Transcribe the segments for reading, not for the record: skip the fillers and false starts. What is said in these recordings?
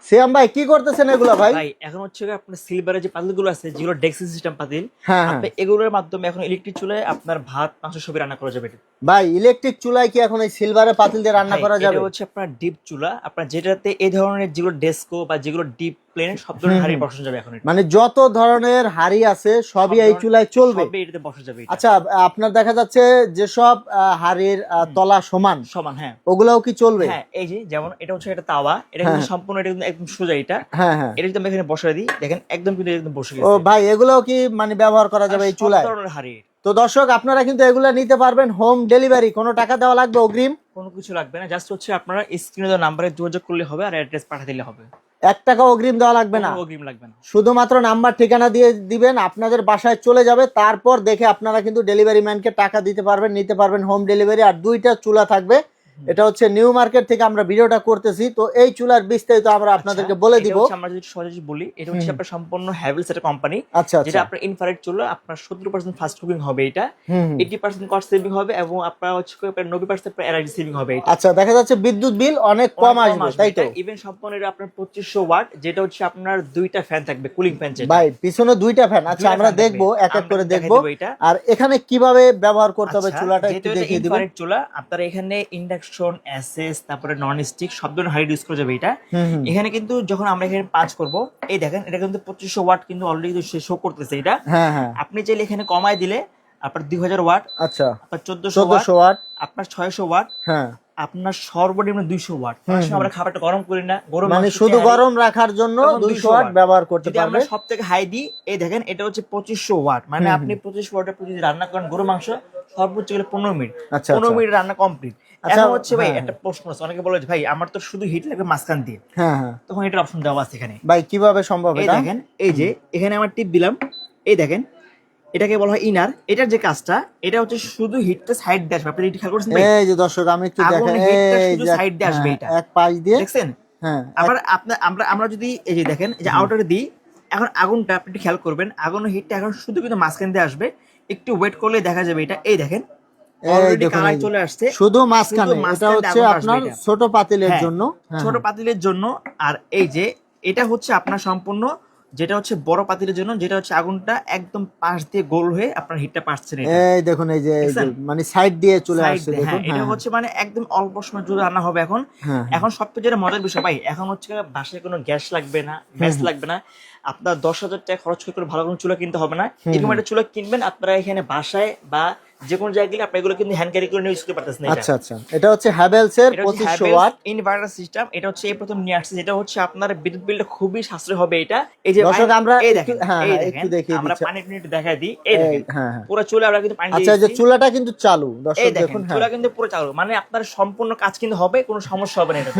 সিয়াম ভাই কি করতেছেন এগুলা ভাই? ভাই এখন হচ্ছে গিয়ে আপনার সিলভারের যে পাতিলগুলো আছে যেগুলো ডেক্সি সিস্টেম পাতিল, হ্যাঁ হ্যাঁ। আপনি এগুলোর মাধ্যমে এখন ইলেকট্রিক চুলায় আপনার ভাত মাংস সবই রান্না করা যাবে। ভাই ইলেকট্রিক চুলায় কি এখন এই সিলভারের পাতিল দিয়ে রান্না ভাই করা এটা যাবে? হচ্ছে আপনার ডিপ চুলা, আপনার যেটাতে এই ধরনের যেগুলো ডেস্কো বা যেগুলো ডিপ প্লেন সব ধরনের হাঁড়ি বসানো যাবে এখন। মানে যত ধরনের হাড়ি আছে সবই এই চুলায় চলবে? সবই এটাতে বসা যাবে এটা। আচ্ছা, আপনার দেখা যাচ্ছে যেসব হাড়ির তলা সমান সমান, হ্যাঁ ওগুলাও কি চলবে? হ্যাঁ। এই যে যেমন এটা হচ্ছে একটা তাওয়া, এটা কিন্তু সম্পূর্ণ এটা কিন্তু একদম সোজা এটা। হ্যাঁ হ্যাঁ। এটা যদি আমি এখানে বসাই দিই দেখেন একদম কিন্তু একদম বসে ও গেছে। ভাই এগুলাও কি মানে ব্যবহার করা যাবে এই সব চুলায়? ধরনের হাঁড়ি। তো দর্শক আপনারা কিন্তু এগুলা নিতে পারবেন হোম ডেলিভারি, কোনো টাকা দেওয়া লাগবে অগ্রিম? কোনো কিছু লাগবে না, জাস্ট হচ্ছে আপনারা স্ক্রিনে দেওয়া নাম্বারে যোগাযোগ করলে হবে আর অ্যাড্রেস পাঠিয়ে দিলে হবে। 1 টাকা অগ্রিম দেওয়া লাগবে না? কোনো অগ্রিম লাগবে না। শুধুমাত্র নাম্বার ঠিকানা দিয়ে দিবেন, আপনাদের বাসায় চলে যাবে, তারপর দেখে আপনারা কিন্তু ডেলিভারি ম্যানকে টাকা দিতে পারবেন, নিতে পারবেন হোম ডেলিভারি। আর 2টা চুলা থাকবে, এটা হচ্ছে নিউ মার্কেট থেকে আমরা ভিডিওটা করতেছি। তো এই চুলার বিস্তারিত আমরা আপনাদেরকে বলে দিব। আমরা যদি সহজে বলি, এটা হচ্ছে আপনার সম্পূর্ণ হ্যাভেলস এর কোম্পানি, আচ্ছা যেটা আচ্ছা। আপনার ইনফ্রারেড চুলা, আপনার 17% ফাস্ট কুকিং হবে এটা, 80% কস্ট সেভিং হবে এবং আপনার হচ্ছে প্রায় 90% এনার্জি সেভিং হবে এটা। আচ্ছা, দেখা যাচ্ছে বিদ্যুৎ বিল অনেক কম আসবে, তাই তো? ইভেন সম্পূর্ণ এটা আপনার 2500 ওয়াট, যেটা হচ্ছে আপনার 2টা ফ্যান থাকবে, কুলিং ফ্যান যেটা। ভাই পিছনে 2টা ফ্যান, আচ্ছা আমরা দেখবো এক এক করে দেখবো। আর এখানে কিভাবে ব্যবহার করতে হবে চুলাটা একটু দেখিয়ে দিবেন। ইনফ্রারেড চুলা, আপনার এখানে ইন্ডাকশন, এসএস, তারপরে নন স্টিক সব ধরনের হাইট ইউজ করা যাবে এটা। এখানে কিন্তু যখন আমরা এখানে পাঁচ করব, এই দেখেন এটা কিন্তু 2500 ওয়াট কিন্তু অলরেডি শো করতেছে এটা। হ্যাঁ হ্যাঁ। আপনি চাইলে এখানে কমায় দিলে আপনার 2000 ওয়াট, আচ্ছা আপনার 1400 ওয়াট, আপনার 600 ওয়াট, হ্যাঁ আপনার সর্বনিম্ন 200 ওয়াট। অনেক সময় আমরা খাবারটা গরম করি না, গরম মানে মাংস শুধু খেয়ে গরম রাখার জন্য 200 ওয়াট ব্যবহার করতে যদি আমরা পারবে। সব থেকে হাই দিই, এই দেখেন এটা হচ্ছে 2500 ওয়াট, মানে আপনি 25 ওয়াটের প্রতি রান্না করেন গরু মাংস সর্বোচ্চ গেলে 15 মিনিট, আচ্ছা 15 মিনিট রান্না কমপ্লিট। আচ্ছা, এখন হচ্ছে ভাই হ্যাঁ, একটা প্রশ্ন আছে, অনেকে বলে যে ভাই আমার তো শুধু হিট লাগবে মাঝখান দিয়ে, হ্যাঁ হ্যাঁ। তখন এটার অপশন দেওয়া আছে এখানে। ভাই কিভাবে সম্ভব এই এটা? দেখেন, এই যে এখানে আমার টিপ দিলাম, এই দেখেন এটাকে বলা হয় ইনার। এটার যে কাজটা, এটা হচ্ছে শুধু হিটটা সাইড দিয়ে আসবে। আপনি এটা খেয়াল করছেন ভাই? এই যে দর্শক আমি একটু আগুন দেখেন, হিটটা এই শুধু যে সাইড দিয়ে আসবে এটা, এক পাশ দিয়ে, দেখছেন? হ্যাঁ। আবার আপনার আমরা যদি এই যে দেখেন এই যে আউটারে দিই, এখন আগুনটা আপনি একটু খেয়াল করবেন, আগুনের হিটটা এখন শুধু কিন্তু মাঝখান দিয়ে আসবে। একটু ওয়েট করলে দেখা যাবে এটা, এই দেখেন অলরেডি কালার চলে আসছে শুধু মাঝখানে। এটা হচ্ছে আগুন আসবে আপনার এটা। ছোট পাতিলের হ্যাঁ, জন্য, ছোট পাতিলের জন্য। আর এই যে এটা হচ্ছে আপনার সম্পূর্ণ, যেটা হচ্ছে বড় পাতিলের জন্য, যেটা হচ্ছে আগুনটা একদম পাশ দিয়ে গোল হয়ে আপনার হিটটা পাচ্ছে না। এই দেখুন এই যে মানে সাইড দিয়ে চলে আসছে দেখুন। হ্যাঁ, এটা হচ্ছে মানে একদম অল্প সময় জুড়ে রান্না হবে এখন। এখন সবচেয়ে যেটা মজার বিষয় ভাই, এখন হচ্ছে বাসায় কোনো গ্যাস লাগবে না, গ্যাস লাগবে না, আপনার 10,000 টাকা খরচ করে ভালো কোনো চুলা কিনতে হবে না। এরকম একটা চুলা কিনবেন আপনারা এখানে বাসায় বা যে কোনো জায়গায় গেলে আপনি এগুলো কিন্তু হ্যান্ড ক্যারি করে নিয়ে ইউজ করতে পারতেছেন। আচ্ছা আচ্ছা, এটা হচ্ছে হ্যাভেলস এর 2500 ওয়াট ইনভার্টার সিস্টেম। এটা হচ্ছে এই প্রথম নিয়ে আসছে, যেটা হচ্ছে আপনার বিদ্যুৎ বিলটা খুবই সাশ্রয় হবে এটা। এই যে দর্শক আমরা এই দেখেন, এই একটু দেখেন দেখিয়ে আমরা দিচ্ছি। পানি একটু দেখাই দিই, এই দেখেন হ্যাঁ। পুরো চুলা আমরা কিন্তু পানি আচ্ছা, এই যে চুলাটা কিন্তু চালু, দর্শক এই দেখেন দেখুন। চুলা কিন্তু পুরো চালু, মানে আপনার সম্পূর্ণ কাজ কিন্তু হবে, কোনো সমস্যা হবে না এটা।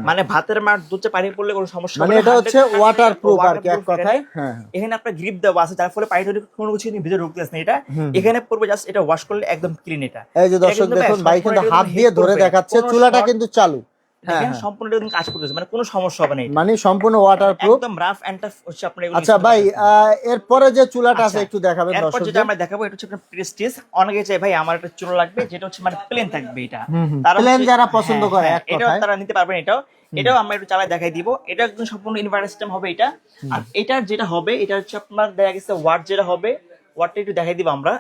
মানে ভাতের মার দুধে পানি পড়লে কোনো সমস্যা হবে না, না। এটা হচ্ছে ওয়াটারপ্রুফ আর কি এক কথায়। হ্যাঁ, এখানে আপনার গ্রিপ দেওয়া আছে, যার ফলে পানি যদি কোনো কিছু ভিতরে ঢুকতে আসে না। এটা এখানে পড়বে, জাস্ট এটা ওয়াশ করলে একদম ক্লিন। এটা এই যে দর্শক দেখুন, ভাই কিন্তু হাত দিয়ে ধরে দেখাচ্ছে, চুলাটা কিন্তু চালু। দেখেন সম্পূর্ণ এরকম কাজ করতেছে, মানে কোনো সমস্যা হবে না, মানে সম্পূর্ণ ওয়াটারপ্রুফ, একদম রাফ এন্ড টাফ হচ্ছে আপনার এগুলো। আচ্ছা ভাই, এরপরে যে চুলাটা আছে একটু দেখাবেন এরপর দর্শকদের। যেটা আমরা দেখাবো এটা হচ্ছে আপনার প্রেস্টিজ। অনেকে চায় ভাই আমার একটা চুলা লাগবে যেটা হচ্ছে মানে প্লেন থাকবে, এটা প্লেন যারা পছন্দ করে এক এটাও কথায় তারা নিতে পারবেন। এটাও আমরা একটু চালায় দেখাই দিব। এটা একদম সম্পূর্ণ ইনভার্টার সিস্টেম হবে এটা। আর এটার যেটা হবে, এটা হচ্ছে আপনার দেখা গেছে ওয়াট যেটা হবে, ওয়াটটা একটু দেখাই দিব আমরা।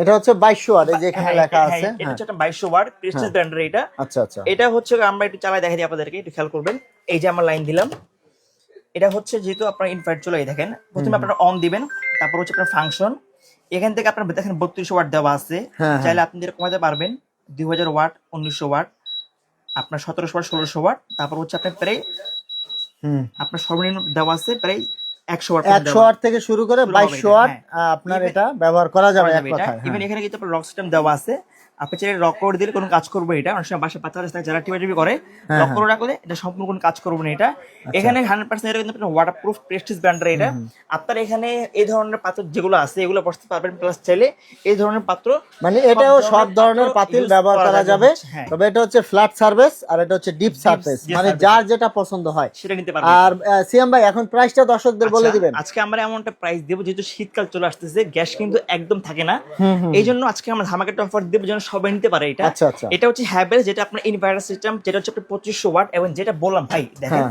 এটা হচ্ছে 2200 ওয়াট, এই যে এখানে লেখা আছে। এটা হচ্ছে একটা 2200 ওয়াট প্রেস্টিজ ব্র্যান্ডের এটা। আচ্ছা আচ্ছা, এটা হচ্ছে আমরা একটু চালায় দেখাই দিই আপনাদেরকে, একটু খেয়াল করবেন। এই যে আমার লাইন দিলাম, এটা হচ্ছে যেহেতু আপনার ইনভার্ট চলে, এই দেখেন প্রথমে আপনারা অন দিবেন, তারপর হচ্ছে আপনার ফাংশন। এখান থেকে আপনার দেখেন 3200 ওয়াট দেওয়া আছে, চাইলে আপনি যেটা কমাতে পারবেন। 2000 ওয়াট, 1900 ওয়াট, আপনার 1700 ওয়াট, 1600 ওয়াট, তারপর হচ্ছে আপনার প্রায় আপনার সর্বনিম্ন দেওয়া আছে প্রায় 100 ওয়াট। 100 ওয়াট থেকে শুরু করে 2200 ওয়াট আপনার এটা ব্যবহার করা যাবে এক কথায়। ইভেন এখানে কিন্তু আপনার লক সিস্টেম দেওয়া আছে, আপনি চাইলে লক করে দিলে কোনো কাজ করবে এটা। অনেক সময় বাসায় বাচ্চা থাকে যারা টিপি করে, লক করে রাখলে এটা সম্পূর্ণ কোনো কাজ করবে না এটা। এখানে 100% এটা কিন্তু ওয়াটারপ্রুফ প্রেস্টিজ ব্র্যান্ডের এটা। আপনার এখানে এই ধরনের পাত্র যেগুলো আছে এগুলো বসতে পারবেন, প্লাস চাইলে এই ধরনের পাত্র, মানে এটাও সব ধরনের পাতিল ব্যবহার করা যাবে। তবে এটা হচ্ছে ফ্ল্যাট সারফেস আর এটা হচ্ছে ডিপ সারফেস, মানে যার যেটা পছন্দ হয় সেটা নিতে পারবেন। আর সিয়াম ভাই এখন প্রাইসটা দর্শকদের বলে দিবেন। আজকে আমরা এমন একটা প্রাইস দেব, যেহেতু শীতকাল চলে আসতেছে, গ্যাস কিন্তু একদম থাকে না, এই জন্য আজকে আমরা ধামাকা অফার দেব যেন সবাই নিতে পারে এটা। এটা হচ্ছে হ্যাভেলস, যেটা আপনার ইনভার্টার সিস্টেম, যেটা হচ্ছে আপনার 2500 ওয়াট, এবং যেটা বললাম ভাই দেখেন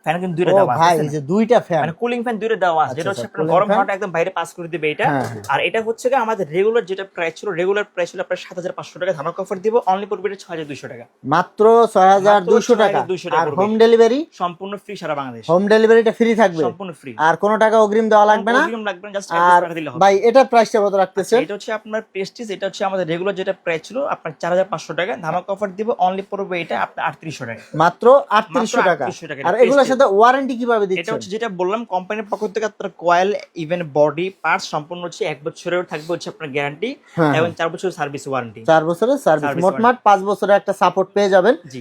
ফ্যান কিন্তু দুইটা ও দেওয়া ভাই আছে এই যে দুইটা ফ্যান, মানে কুলিং ফ্যান দুইটা দেওয়া আছে, যেটা হচ্ছে আচ্ছা, আপনার cooling গরম fan। হাওয়াটা একদম বাইরে পাস করে দিবে এটা। হ্যাঁ, হ্যাঁ। আর এটা হচ্ছে কি আমাদের রেগুলার যেটা প্রাইস ছিল, রেগুলার প্রাইস ছিল আপনার 7500 টাকা, ধামাকা অফার দিব অনলি পড়বে 6200 টাকা, মাত্র 6200 টাকা। 6200 টাকা আর পড়বে। হোম ডেলিভারি, সম্পূর্ণ ফ্রি সারা বাংলাদেশ, হোম ডেলিভারিটা ফ্রি থাকবে, সম্পূর্ণ ফ্রি, আর কোনো টাকা অগ্রিম দেওয়া লাগবে না। লাগবে না, জাস্ট আর টাকা দিলে হবে। ভাই এটা প্রাইসটা কত রাখতেছেন? এটা হচ্ছে আপনার প্রেস্টিজ, এটা হচ্ছে আমাদের রেগুলার যেটা প্রাইস ছিল আপনার 4500 টাকা, ধামাকা অফার দিব অনলি পড়বে এটা আপনার 3800 টাকা, মাত্র 3800 টাকা। 3800 টাকা। আর এগুলোর সাথে ওয়ারেন্টি কিভাবে এটা দিচ্ছেন? হচ্ছে যেটা বললাম কোম্পানির পক্ষ থেকে আপনার কয়েল ইভেন বডি পার্টস সম্পূর্ণ হচ্ছে 1 বছরের থাকবে হচ্ছে আপনার গ্যারান্টি হ্যাঁ, এবং 4 বছরের সার্ভিস ওয়ারেন্টি। 4 বছরের সার্ভিস, Service মোটমাট 5 বছরের একটা সাপোর্ট পেয়ে যাবেন। জি।